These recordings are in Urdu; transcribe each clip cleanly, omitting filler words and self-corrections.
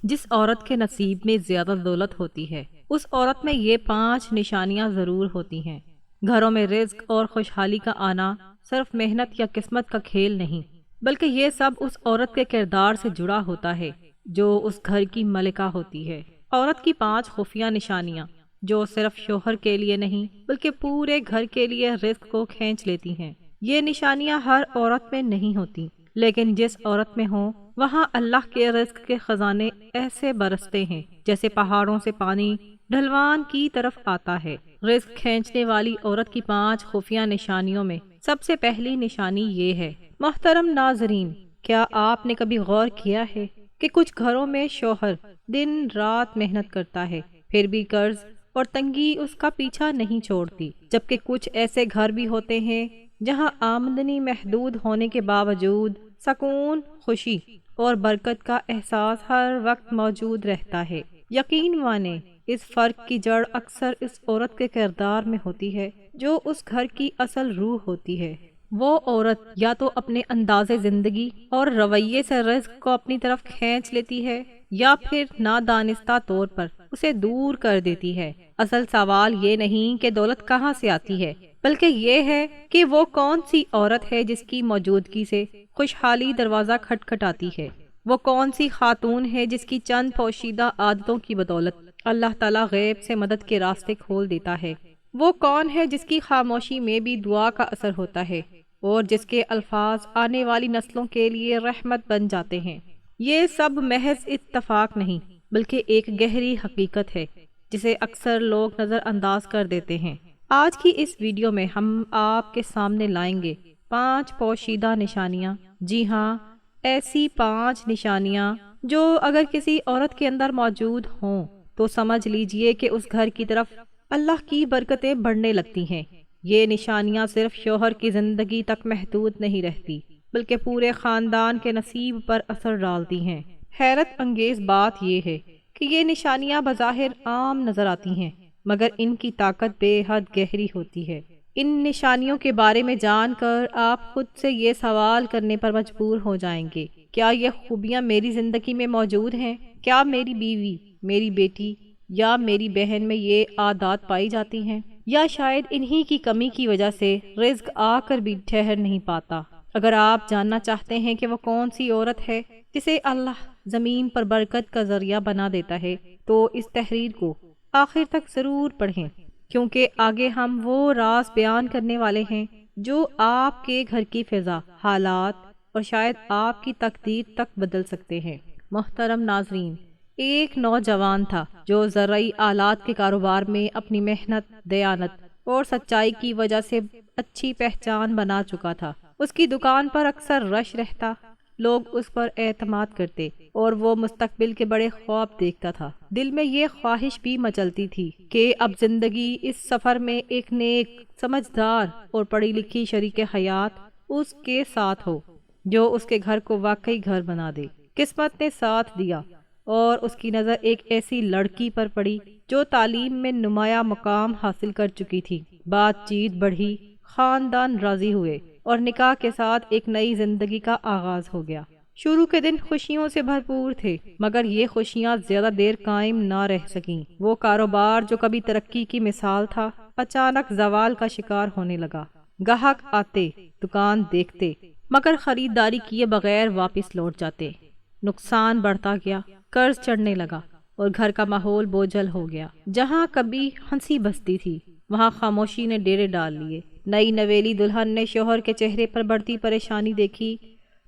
جس عورت کے نصیب میں زیادہ دولت ہوتی ہے اس عورت میں یہ 5 نشانیاں ضرور ہوتی ہیں۔ گھروں میں رزق اور خوشحالی کا آنا صرف محنت یا قسمت کا کھیل نہیں، بلکہ یہ سب اس عورت کے کردار سے جڑا ہوتا ہے جو اس گھر کی ملکہ ہوتی ہے۔ عورت کی 5 خفیہ نشانیاں جو صرف شوہر کے لیے نہیں بلکہ پورے گھر کے لیے رزق کو کھینچ لیتی ہیں۔ یہ نشانیاں ہر عورت میں نہیں ہوتی، لیکن جس عورت میں ہوں وہاں اللہ کے رزق کے خزانے ایسے برستے ہیں جیسے پہاڑوں سے پانی ڈھلوان کی طرف آتا ہے۔ رزق کھینچنے والی عورت کی 5 خفیہ نشانیوں میں سب سے پہلی نشانی یہ ہے۔ محترم ناظرین، کیا آپ نے کبھی غور کیا ہے کہ کچھ گھروں میں شوہر دن رات محنت کرتا ہے پھر بھی قرض اور تنگی اس کا پیچھا نہیں چھوڑتی، جبکہ کچھ ایسے گھر بھی ہوتے ہیں جہاں آمدنی محدود ہونے کے باوجود سکون، خوشی اور برکت کا احساس ہر وقت موجود رہتا ہے۔ یقین مانیں، اس فرق کی جڑ اکثر اس عورت کے کردار میں ہوتی ہے جو اس گھر کی اصل روح ہوتی ہے۔ وہ عورت یا تو اپنے انداز زندگی اور رویے سے رزق کو اپنی طرف کھینچ لیتی ہے یا پھر نادانستہ طور پر اسے دور کر دیتی ہے۔ اصل سوال یہ نہیں کہ دولت کہاں سے آتی ہے، بلکہ یہ ہے کہ وہ کون سی عورت ہے جس کی موجودگی سے خوشحالی دروازہ کھٹکھٹاتی ہے۔ وہ کون سی خاتون ہے جس کی چند پوشیدہ عادتوں کی بدولت اللہ تعالیٰ غیب سے مدد کے راستے کھول دیتا ہے۔ وہ کون ہے جس کی خاموشی میں بھی دعا کا اثر ہوتا ہے اور جس کے الفاظ آنے والی نسلوں کے لیے رحمت بن جاتے ہیں۔ یہ سب محض اتفاق نہیں بلکہ ایک گہری حقیقت ہے جسے اکثر لوگ نظر انداز کر دیتے ہیں۔ آج کی اس ویڈیو میں ہم آپ کے سامنے لائیں گے 5 پوشیدہ نشانیاں، جی ہاں، ایسی 5 نشانیاں جو اگر کسی عورت کے اندر موجود ہوں تو سمجھ لیجئے کہ اس گھر کی طرف اللہ کی برکتیں بڑھنے لگتی ہیں۔ یہ نشانیاں صرف شوہر کی زندگی تک محدود نہیں رہتی بلکہ پورے خاندان کے نصیب پر اثر ڈالتی ہیں۔ حیرت انگیز بات یہ ہے کہ یہ نشانیاں بظاہر عام نظر آتی ہیں، مگر ان کی طاقت بے حد گہری ہوتی ہے۔ ان نشانیوں کے بارے میں جان کر آپ خود سے یہ سوال کرنے پر مجبور ہو جائیں گے، کیا یہ خوبیاں میری زندگی میں موجود ہیں؟ کیا میری بیوی، میری بیٹی یا میری بہن میں یہ عادات پائی جاتی ہیں؟ یا شاید انہی کی کمی کی وجہ سے رزق آ کر بھی ٹھہر نہیں پاتا؟ اگر آپ جاننا چاہتے ہیں کہ وہ کون سی عورت ہے جسے اللہ زمین پر برکت کا ذریعہ بنا دیتا ہے تو اس تحریر کو آخر تک ضرور پڑھیں، کیونکہ آگے ہم وہ راز بیان کرنے والے ہیں جو آپ کے گھر کی فضا، حالات اور شاید آپ کی تقدیر تک بدل سکتے ہیں۔ محترم ناظرین، ایک نوجوان تھا جو زرعی آلات کے کاروبار میں اپنی محنت، دیانت اور سچائی کی وجہ سے اچھی پہچان بنا چکا تھا۔ اس کی دکان پر اکثر رش رہتا، لوگ اس پر اعتماد کرتے اور وہ مستقبل کے بڑے خواب دیکھتا تھا۔ دل میں یہ خواہش بھی مچلتی تھی کہ اب زندگی اس سفر میں ایک نیک، سمجھدار اور پڑھی لکھی شریک حیات اس کے ساتھ ہو جو اس کے گھر کو واقعی گھر بنا دے۔ قسمت نے ساتھ دیا اور اس کی نظر ایک ایسی لڑکی پر پڑی جو تعلیم میں نمایاں مقام حاصل کر چکی تھی۔ بات چیت بڑھی، خاندان راضی ہوئے اور نکاح کے ساتھ ایک نئی زندگی کا آغاز ہو گیا۔ شروع کے دن خوشیوں سے بھرپور تھے، مگر یہ خوشیاں زیادہ دیر قائم نہ رہ سکیں۔ وہ کاروبار جو کبھی ترقی کی مثال تھا، اچانک زوال کا شکار ہونے لگا۔ گاہک آتے، دکان دیکھتے، مگر خریداری کیے بغیر واپس لوٹ جاتے۔ نقصان بڑھتا گیا، قرض چڑھنے لگا اور گھر کا ماحول بوجھل ہو گیا۔ جہاں کبھی ہنسی بستی تھی، وہاں خاموشی نے ڈیرے ڈال لیے۔ نئی نویلی دلہن نے شوہر کے چہرے پر بڑھتی پریشانی دیکھی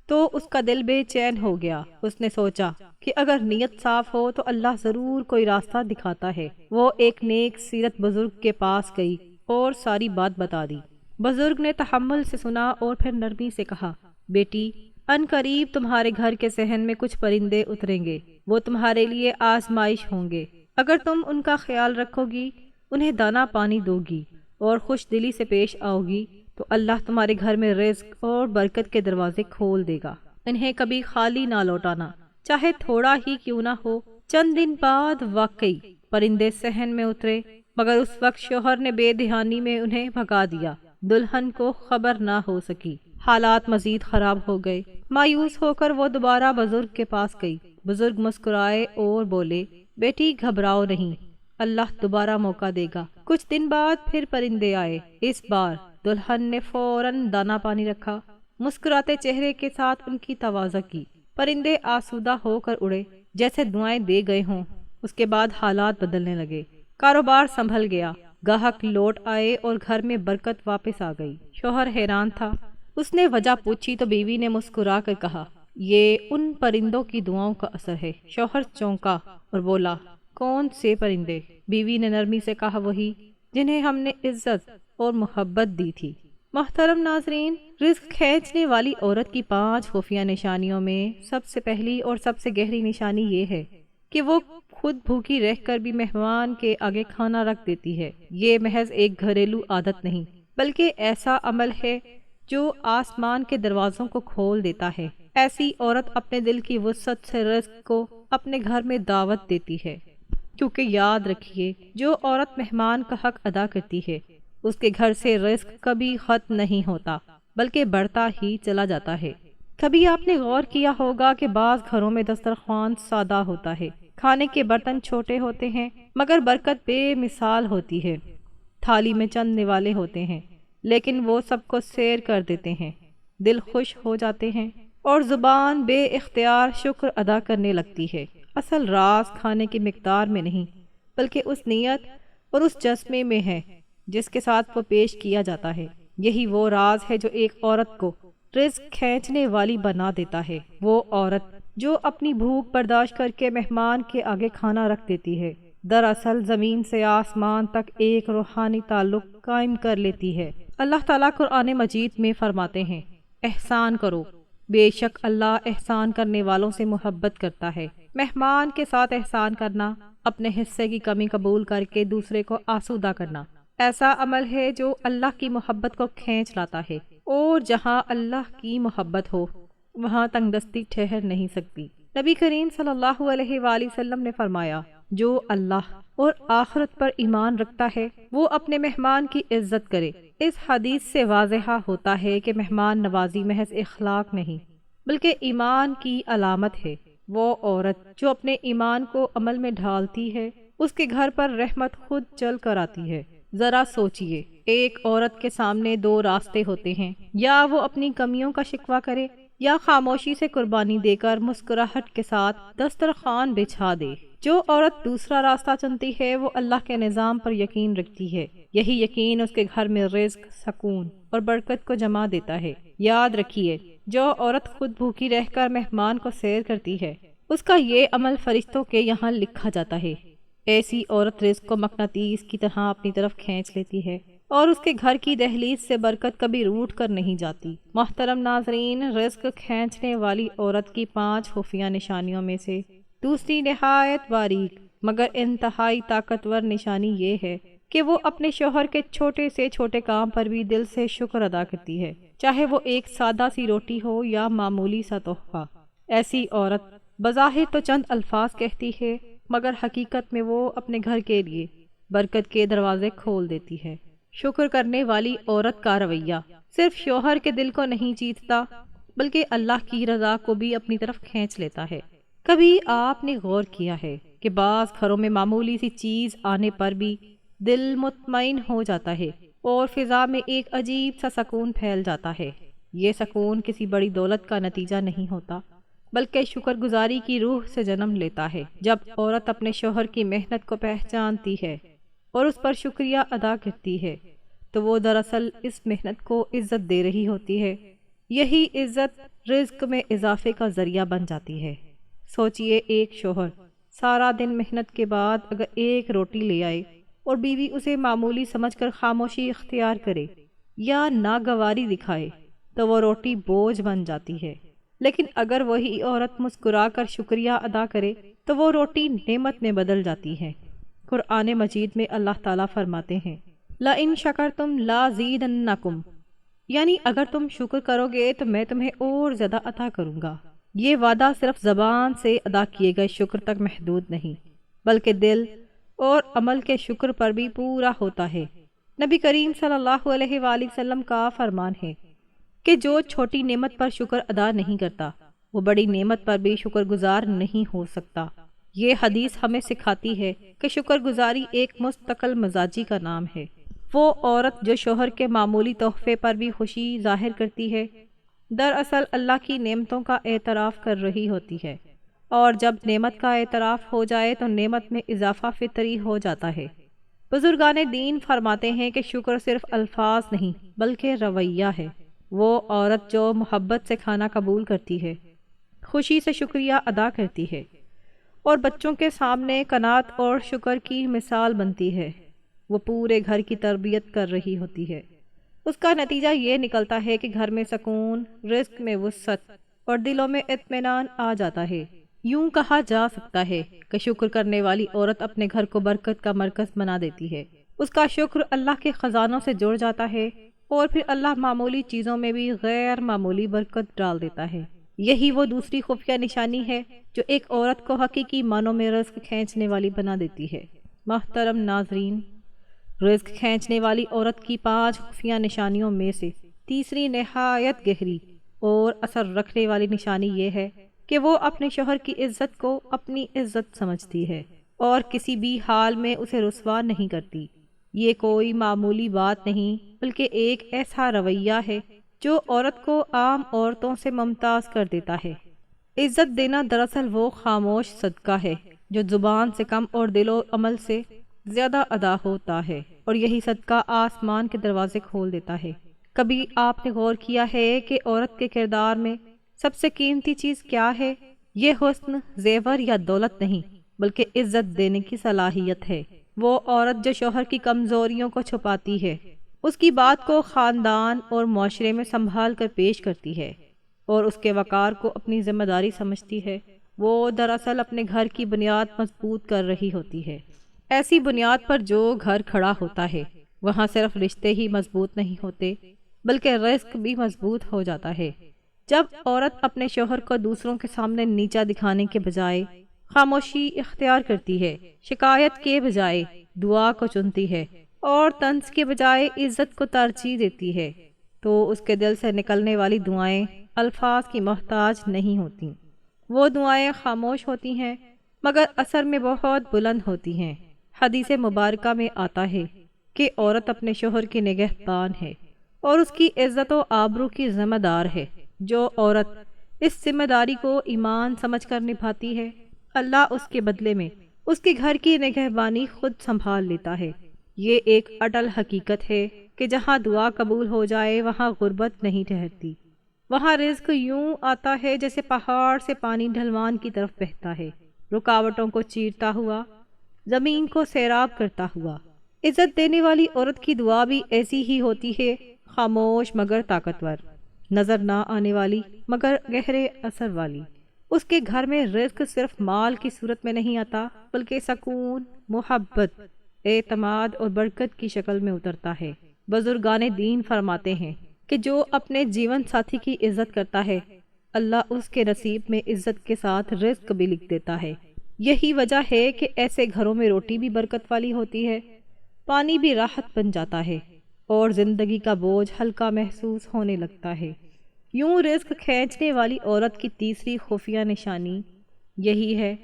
تو اس کا دل بے چین ہو گیا۔ اس نے سوچا کہ اگر نیت صاف ہو تو اللہ ضرور کوئی راستہ دکھاتا ہے۔ وہ ایک نیک سیرت بزرگ کے پاس گئی اور ساری بات بتا دی۔ بزرگ نے تحمل سے سنا اور پھر نرمی سے کہا، بیٹی، ان قریب تمہارے گھر کے صحن میں کچھ پرندے اتریں گے، وہ تمہارے لیے آزمائش ہوں گے۔ اگر تم ان کا خیال رکھو گی، انہیں دانا پانی دو گی اور خوش دلی سے پیش آؤ گی تو اللہ تمہارے گھر میں رزق اور برکت کے دروازے کھول دے گا۔ انہیں کبھی خالی نہ لوٹانا، چاہے تھوڑا ہی کیوں نہ ہو۔ چند دن بعد واقعی پرندے صحن میں اترے، مگر اس وقت شوہر نے بے دھیانی میں انہیں بھگا دیا۔ دلہن کو خبر نہ ہو سکی۔ حالات مزید خراب ہو گئے۔ مایوس ہو کر وہ دوبارہ بزرگ کے پاس گئی بزرگ مسکرائے اور بولے، بیٹی گھبراؤ نہیں، اللہ دوبارہ موقع دے گا۔ کچھ دن بعد پھر پرندے آئے۔ اس بار دلہن نے فوراً دانا پانی رکھا، مسکراتے چہرے کے ساتھ ان کی تواضع کی۔ پرندے آسودہ ہو کر اڑے جیسے دعائیں دے گئے ہوں۔ اس کے بعد حالات بدلنے لگے، کاروبار سنبھل گیا، گاہک لوٹ آئے اور گھر میں برکت واپس آ گئی۔ شوہر حیران تھا، اس نے وجہ پوچھی تو بیوی نے مسکرا کر کہا، یہ ان پرندوں کی دعاؤں کا اثر ہے۔ شوہر چونکا اور بولا، کون سے پرندے؟ بیوی نے نرمی سے کہا، وہی جنہیں ہم نے عزت اور محبت دی تھی۔ محترم ناظرین، رزق کھینچنے والی عورت کی 5 خفیہ نشانیوں میں سب سے پہلی اور سب سے گہری نشانی یہ ہے کہ وہ خود بھوکی رہ کر بھی مہمان کے آگے کھانا رکھ دیتی ہے۔ یہ محض ایک گھریلو عادت نہیں، بلکہ ایسا عمل ہے جو آسمان کے دروازوں کو کھول دیتا ہے۔ ایسی عورت اپنے دل کی وسعت سے رزق کو اپنے گھر میں دعوت دیتی ہے، کیونکہ یاد رکھیے، جو عورت مہمان کا حق ادا کرتی ہے اس کے گھر سے رزق کبھی ختم نہیں ہوتا بلکہ بڑھتا ہی چلا جاتا ہے۔ کبھی آپ نے غور کیا ہوگا کہ بعض گھروں میں دسترخوان سادہ ہوتا ہے، کھانے کے برتن چھوٹے ہوتے ہیں مگر برکت بے مثال ہوتی ہے۔ تھالی میں چند نوالے ہوتے ہیں لیکن وہ سب کو سیر کر دیتے ہیں، دل خوش ہو جاتے ہیں اور زبان بے اختیار شکر ادا کرنے لگتی ہے۔ اصل راز کھانے کی مقدار میں نہیں بلکہ اس نیت اور اس جذبے میں ہے جس کے ساتھ وہ پیش کیا جاتا ہے۔ یہی وہ راز ہے جو ایک عورت کو رزق کھینچنے والی بنا دیتا ہے۔ وہ عورت جو اپنی بھوک برداشت کر کے مہمان کے آگے کھانا رکھ دیتی ہے، دراصل زمین سے آسمان تک ایک روحانی تعلق قائم کر لیتی ہے۔ اللہ تعالیٰ قرآن مجید میں فرماتے ہیں، احسان کرو، بے شک اللہ احسان کرنے والوں سے محبت کرتا ہے۔ مہمان کے ساتھ احسان کرنا، اپنے حصے کی کمی قبول کر کے دوسرے کو آسودہ کرنا، ایسا عمل ہے جو اللہ کی محبت کو کھینچ لاتا ہے، اور جہاں اللہ کی محبت ہو وہاں تنگ دستی ٹھہر نہیں سکتی۔ نبی کریم صلی اللہ علیہ وآلہ وسلم نے فرمایا، جو اللہ اور آخرت پر ایمان رکھتا ہے وہ اپنے مہمان کی عزت کرے۔ اس حدیث سے واضح ہوتا ہے کہ مہمان نوازی محض اخلاق نہیں بلکہ ایمان کی علامت ہے۔ وہ عورت جو اپنے ایمان کو عمل میں ڈھالتی ہے اس کے گھر پر رحمت خود چل کر آتی ہے۔ ذرا سوچئے، ایک عورت کے سامنے 2 راستے ہوتے ہیں، یا وہ اپنی کمیوں کا شکوہ کرے یا خاموشی سے قربانی دے کر مسکراہٹ کے ساتھ دسترخوان بچھا دے۔ جو عورت دوسرا راستہ چنتی ہے وہ اللہ کے نظام پر یقین رکھتی ہے۔ یہی یقین اس کے گھر میں رزق، سکون اور برکت کو جما دیتا ہے۔ یاد رکھیے، جو عورت خود بھوکی رہ کر مہمان کو سیر کرتی ہے اس کا یہ عمل فرشتوں کے یہاں لکھا جاتا ہے۔ ایسی عورت رزق کو مقناطیس کی طرح اپنی طرف کھینچ لیتی ہے اور اس کے گھر کی دہلیز سے برکت کبھی روٹ کر نہیں جاتی۔ محترم ناظرین، رزق کھینچنے والی عورت کی 5 خفیہ نشانیوں میں سے دوسری نہایت باریک مگر انتہائی طاقتور نشانی یہ ہے کہ وہ اپنے شوہر کے چھوٹے سے چھوٹے کام پر بھی دل سے شکر ادا کرتی ہے، چاہے وہ ایک سادہ سی روٹی ہو یا معمولی سا تحفہ۔ ایسی عورت بظاہر تو چند الفاظ کہتی ہے مگر حقیقت میں وہ اپنے گھر کے لیے برکت کے دروازے کھول دیتی ہے۔ شکر کرنے والی عورت کا رویہ صرف شوہر کے دل کو نہیں جیتتا بلکہ اللہ کی رضا کو بھی اپنی طرف کھینچ لیتا ہے۔ کبھی آپ نے غور کیا ہے کہ بعض گھروں میں معمولی سی چیز آنے پر بھی دل مطمئن ہو جاتا ہے اور فضا میں ایک عجیب سا سکون پھیل جاتا ہے۔ یہ سکون کسی بڑی دولت کا نتیجہ نہیں ہوتا بلکہ شکر گزاری کی روح سے جنم لیتا ہے۔ جب عورت اپنے شوہر کی محنت کو پہچانتی ہے اور اس پر شکریہ ادا کرتی ہے تو وہ دراصل اس محنت کو عزت دے رہی ہوتی ہے۔ یہی عزت رزق میں اضافے کا ذریعہ بن جاتی ہے۔ سوچئے، ایک شوہر سارا دن محنت کے بعد اگر ایک روٹی لے آئے اور بیوی اسے معمولی سمجھ کر خاموشی اختیار کرے یا ناگواری دکھائے تو وہ روٹی بوجھ بن جاتی ہے، لیکن اگر وہی عورت مسکرا کر شکریہ ادا کرے تو وہ روٹی نعمت میں بدل جاتی ہے۔ قرآن مجید میں اللہ تعالیٰ فرماتے ہیں، لَإِن شَكَرْتُمْ لَأَزِيدَنَّكُمْ، یعنی اگر تم شکر کرو گے تو میں تمہیں اور زیادہ عطا کروں گا۔ یہ وعدہ صرف زبان سے ادا کیے گئے شکر تک محدود نہیں بلکہ دل اور عمل کے شکر پر بھی پورا ہوتا ہے۔ نبی کریم صلی اللہ علیہ وآلہ وسلم کا فرمان ہے کہ جو چھوٹی نعمت پر شکر ادا نہیں کرتا وہ بڑی نعمت پر بھی شکر گزار نہیں ہو سکتا۔ یہ حدیث ہمیں سکھاتی ہے کہ شکر گزاری ایک مستقل مزاجی کا نام ہے۔ وہ عورت جو شوہر کے معمولی تحفے پر بھی خوشی ظاہر کرتی ہے، دراصل اللہ کی نعمتوں کا اعتراف کر رہی ہوتی ہے، اور جب نعمت کا اعتراف ہو جائے تو نعمت میں اضافہ فطری ہو جاتا ہے۔ بزرگان دین فرماتے ہیں کہ شکر صرف الفاظ نہیں بلکہ رویہ ہے۔ وہ عورت جو محبت سے کھانا قبول کرتی ہے، خوشی سے شکریہ ادا کرتی ہے اور بچوں کے سامنے قناعت اور شکر کی مثال بنتی ہے، وہ پورے گھر کی تربیت کر رہی ہوتی ہے۔ اس کا نتیجہ یہ نکلتا ہے کہ گھر میں سکون، رزق میں وسعت اور دلوں میں اطمینان آ جاتا ہے۔ یوں کہا جا سکتا ہے کہ شکر کرنے والی عورت اپنے گھر کو برکت کا مرکز بنا دیتی ہے۔ اس کا شکر اللہ کے خزانوں سے جڑ جاتا ہے اور پھر اللہ معمولی چیزوں میں بھی غیر معمولی برکت ڈال دیتا ہے۔ یہی وہ دوسری خفیہ نشانی ہے جو ایک عورت کو حقیقی معنوں میں رزق کھینچنے والی بنا دیتی ہے۔ محترم ناظرین، رزق کھینچنے والی عورت کی 5 خفیہ نشانیوں میں سے تیسری نہایت گہری اور اثر رکھنے والی نشانی یہ ہے کہ وہ اپنے شوہر کی عزت کو اپنی عزت سمجھتی ہے اور کسی بھی حال میں اسے رسوا نہیں کرتی۔ یہ کوئی معمولی بات نہیں بلکہ ایک ایسا رویہ ہے جو عورت کو عام عورتوں سے ممتاز کر دیتا ہے۔ عزت دینا دراصل وہ خاموش صدقہ ہے جو زبان سے کم اور دل و عمل سے زیادہ ادا ہوتا ہے، اور یہی صدقہ آسمان کے دروازے کھول دیتا ہے۔ کبھی آپ نے غور کیا ہے کہ عورت کے کردار میں سب سے قیمتی چیز کیا ہے؟ یہ حسن، زیور یا دولت نہیں بلکہ عزت دینے کی صلاحیت ہے۔ وہ عورت جو شوہر کی کمزوریوں کو چھپاتی ہے، اس کی بات کو خاندان اور معاشرے میں سنبھال کر پیش کرتی ہے اور اس کے وقار کو اپنی ذمہ داری سمجھتی ہے، وہ دراصل اپنے گھر کی بنیاد مضبوط کر رہی ہوتی ہے۔ ایسی بنیاد پر جو گھر کھڑا ہوتا ہے، وہاں صرف رشتے ہی مضبوط نہیں ہوتے بلکہ رزق بھی مضبوط ہو جاتا ہے۔ جب عورت اپنے شوہر کو دوسروں کے سامنے نیچا دکھانے کے بجائے خاموشی اختیار کرتی ہے، شکایت کے بجائے دعا کو چنتی ہے اور طنز کے بجائے عزت کو ترجیح دیتی ہے، تو اس کے دل سے نکلنے والی دعائیں الفاظ کی محتاج نہیں ہوتی۔ وہ دعائیں خاموش ہوتی ہیں مگر اثر میں بہت بلند ہوتی ہیں۔ حدیث مبارکہ میں آتا ہے کہ عورت اپنے شوہر کی نگہبان ہے اور اس کی عزت و آبرو کی ذمہ دار ہے۔ جو عورت اس ذمہ داری کو ایمان سمجھ کر نبھاتی ہے، اللہ اس کے بدلے میں اس کے گھر کی نگہبانی خود سنبھال لیتا ہے۔ یہ ایک اٹل حقیقت ہے کہ جہاں دعا قبول ہو جائے وہاں غربت نہیں ٹھہرتی، وہاں رزق یوں آتا ہے جیسے پہاڑ سے پانی ڈھلوان کی طرف بہتا ہے، رکاوٹوں کو چیرتا ہوا، زمین کو سیراب کرتا ہوا۔ عزت دینے والی عورت کی دعا بھی ایسی ہی ہوتی ہے، خاموش مگر طاقتور، نظر نہ آنے والی مگر گہرے اثر والی۔ اس کے گھر میں رزق صرف مال کی صورت میں نہیں آتا بلکہ سکون، محبت، اعتماد اور برکت کی شکل میں اترتا ہے۔ بزرگان دین فرماتے ہیں کہ جو اپنے جیون ساتھی کی عزت کرتا ہے، اللہ اس کے نصیب میں عزت کے ساتھ رزق بھی لکھ دیتا ہے۔ یہی وجہ ہے کہ ایسے گھروں میں روٹی بھی برکت والی ہوتی ہے، پانی بھی راحت بن جاتا ہے اور زندگی کا بوجھ ہلکا محسوس ہونے لگتا ہے۔ یوں رزق کھینچنے والی عورت کی تیسری خفیہ نشانی یہی ہے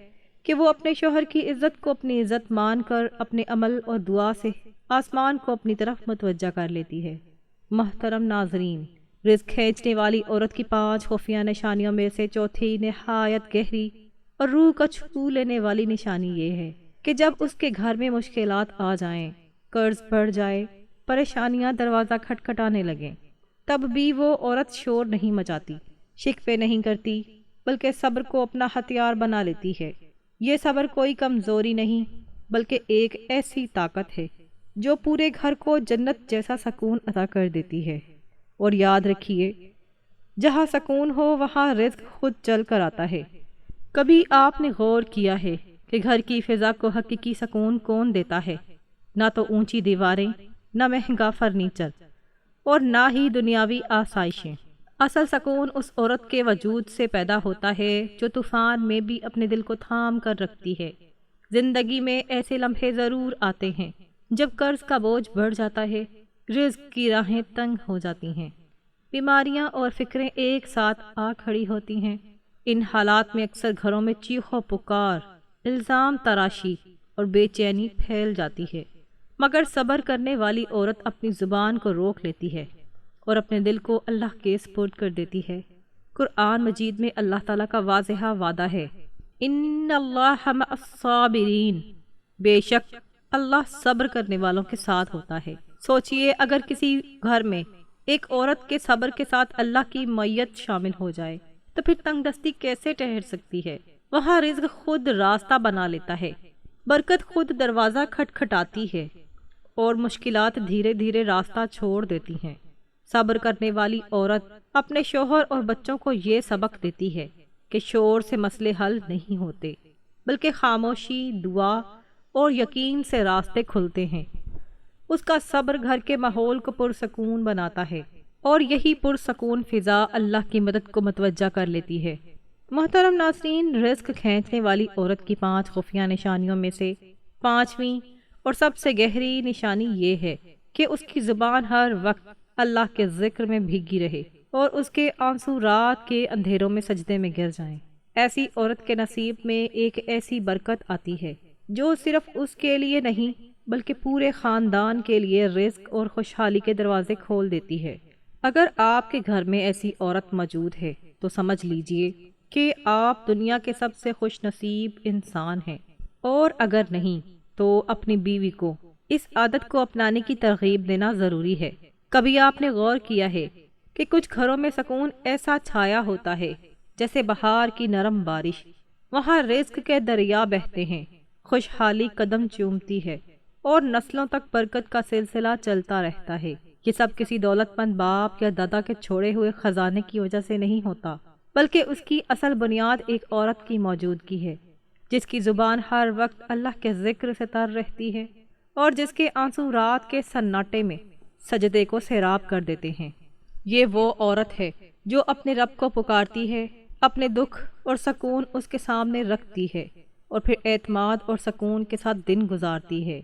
کہ وہ اپنے شوہر کی عزت کو اپنی عزت مان کر اپنے عمل اور دعا سے آسمان کو اپنی طرف متوجہ کر لیتی ہے۔ محترم ناظرین، رزق کھینچنے والی عورت کی 5 خفیہ نشانیوں میں سے چوتھی نہایت گہری اور روح کو چھو لینے والی نشانی یہ ہے کہ جب اس کے گھر میں مشکلات آ جائیں، قرض بڑھ جائے، پریشانیاں دروازہ کھٹکھٹانے لگیں، تب بھی وہ عورت شور نہیں مچاتی، شکوے نہیں کرتی بلکہ صبر کو اپنا ہتھیار بنا لیتی ہے۔ یہ صبر کوئی کمزوری نہیں بلکہ ایک ایسی طاقت ہے جو پورے گھر کو جنت جیسا سکون عطا کر دیتی ہے۔ اور یاد رکھیے، جہاں سکون ہو وہاں رزق خود چل کر آتا ہے۔ کبھی آپ نے غور کیا ہے کہ گھر کی فضا کو حقیقی سکون کون دیتا ہے؟ نہ تو اونچی دیواریں، نہ مہنگا فرنیچر اور نہ ہی دنیاوی آسائشیں۔ اصل سکون اس عورت کے وجود سے پیدا ہوتا ہے جو طوفان میں بھی اپنے دل کو تھام کر رکھتی ہے۔ زندگی میں ایسے لمحے ضرور آتے ہیں جب قرض کا بوجھ بڑھ جاتا ہے، رزق کی راہیں تنگ ہو جاتی ہیں، بیماریاں اور فکریں ایک ساتھ آ کھڑی ہوتی ہیں ان حالات میں اکثر گھروں میں چیخ و پکار، الزام تراشی اور بے چینی پھیل جاتی ہے، مگر صبر کرنے والی عورت اپنی زبان کو روک لیتی ہے اور اپنے دل کو اللہ کے سپرد کر دیتی ہے۔ قرآن مجید میں اللہ تعالیٰ کا واضح وعدہ ہے، ان اللہ مع الصابرین، بے شک اللہ صبر کرنے والوں کے ساتھ ہوتا ہے۔ سوچئے اگر کسی گھر میں ایک عورت کے صبر کے ساتھ اللہ کی معیت شامل ہو جائے تو پھر تنگ دستی کیسے ٹھہر سکتی ہے؟ وہاں رزق خود راستہ بنا لیتا ہے، برکت خود دروازہ کھٹکھٹاتی ہے اور مشکلات دھیرے دھیرے راستہ چھوڑ دیتی ہیں۔ صبر کرنے والی عورت اپنے شوہر اور بچوں کو یہ سبق دیتی ہے کہ شور سے مسئلے حل نہیں ہوتے، بلکہ خاموشی، دعا اور یقین سے راستے کھلتے ہیں۔ اس کا صبر گھر کے ماحول کو پرسکون بناتا ہے اور یہی پرسکون فضا اللہ کی مدد کو متوجہ کر لیتی ہے۔ محترم ناظرین، رزق کھینچنے والی عورت کی 5 خفیہ نشانیوں میں سے 5ویں اور سب سے گہری نشانی یہ ہے کہ اس کی زبان ہر وقت اللہ کے ذکر میں بھیگی رہے اور اس کے آنسو رات کے اندھیروں میں سجدے میں گر جائیں۔ ایسی عورت کے نصیب میں ایک ایسی برکت آتی ہے جو صرف اس کے لیے نہیں بلکہ پورے خاندان کے لیے رزق اور خوشحالی کے دروازے کھول دیتی ہے۔ اگر آپ کے گھر میں ایسی عورت موجود ہے تو سمجھ لیجئے کہ آپ دنیا کے سب سے خوش نصیب انسان ہیں، اور اگر نہیں تو اپنی بیوی کو اس عادت کو اپنانے کی ترغیب دینا ضروری ہے۔ کبھی آپ نے غور کیا ہے کہ کچھ گھروں میں سکون ایسا چھایا ہوتا ہے جیسے بہار کی نرم بارش، وہاں رزق کے دریا بہتے ہیں، خوشحالی قدم چومتی ہے اور نسلوں تک برکت کا سلسلہ چلتا رہتا ہے۔ یہ سب کسی دولت مند باپ یا دادا کے چھوڑے ہوئے خزانے کی وجہ سے نہیں ہوتا، بلکہ اس کی اصل بنیاد ایک عورت کی موجودگی ہے جس کی زبان ہر وقت اللہ کے ذکر سے تر رہتی ہے اور جس کے آنسو رات کے سناٹے میں سجدے کو سیراب کر دیتے ہیں۔ یہ وہ عورت ہے جو اپنے رب کو پکارتی ہے، اپنے دکھ اور سکون اس کے سامنے رکھتی ہے اور پھر اعتماد اور سکون کے ساتھ دن گزارتی ہے۔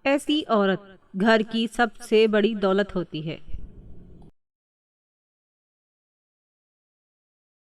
ایسی عورت گھر کی سب سے بڑی دولت ہوتی ہے۔